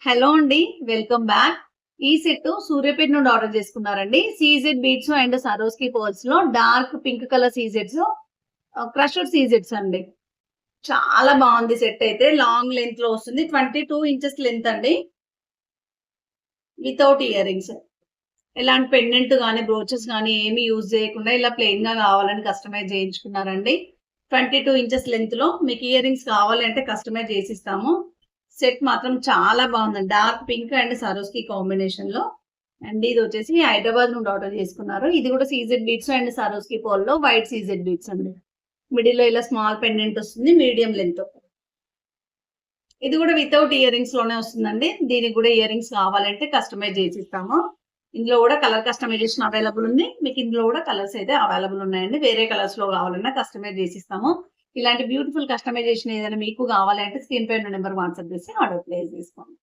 Hello అండి. Welcome back. ఈ set Suryapet నుండి ఆర్డర్ చేసుకున్నారండి. సీజెడ్ బీడ్స్ అండ్ సరోస్కి పర్ల్స్ లో డార్క్ పింక్ కలర్ సీజెడ్స్ క్రషర్ సీజెడ్స్ అండి. చాలా బాగుంది సెట్ అయితే. లాంగ్ లెంత్ లో వస్తుంది. 22 ఇంచెస్ లెంత్ అండి. Without ear rings. ఎలాంటి పెండెంట్ గానీ బ్రోచెస్ గానీ ఏమి యూజ్ చేయకుండా ఇలా ప్లెయిన్ గా కావాలని కస్టమైజ్ చేయించుకున్నారండి. 22 ఇంచెస్ లెంత్ లో మీకు ఇయర్ రింగ్స్ కావాలి అంటే కస్టమైజ్ చేసిస్తాము. సెట్ మాత్రం చాలా బాగుందండి. Dark pink and Swarovski combination లో. అండ్ ఇది వచ్చేసి హైదరాబాద్ నుండి ఆర్డర్ చేసుకున్నారు. ఇది కూడా సీజెడ్ బీట్స్ అండ్ సరోస్కి పోల్ లో వైట్ సీజెడ్ బీట్స్ అండి. మిడిల్ లో ఇలా స్మాల్ పెండెంట్ వస్తుంది, మీడియం లెంత్. ఇది కూడా వితౌట్ ఇయర్ రింగ్స్ లోనే వస్తుందండి. దీనికి కూడా ఇయర్ రింగ్స్ కావాలంటే కస్టమైజ్ చేసిస్తాము. ఇందులో కూడా కలర్ కస్టమైజేషన్ అవైలబుల్ ఉంది. మీకు ఇందులో కూడా కలర్స్ అయితే అవైలబుల్ ఉన్నాయండి. వేరే కలర్స్ లో కావాలన్నా కస్టమైజ్ చేసిస్తాము. ఇలాంటి బ్యూటిఫుల్ కస్టమైజేషన్ ఏదైనా మీకు కావాలంటే స్క్రీన్ పై నెంబర్ వాట్సాప్ చేసి ఆర్డర్ ప్లేస్ చేసుకోండి.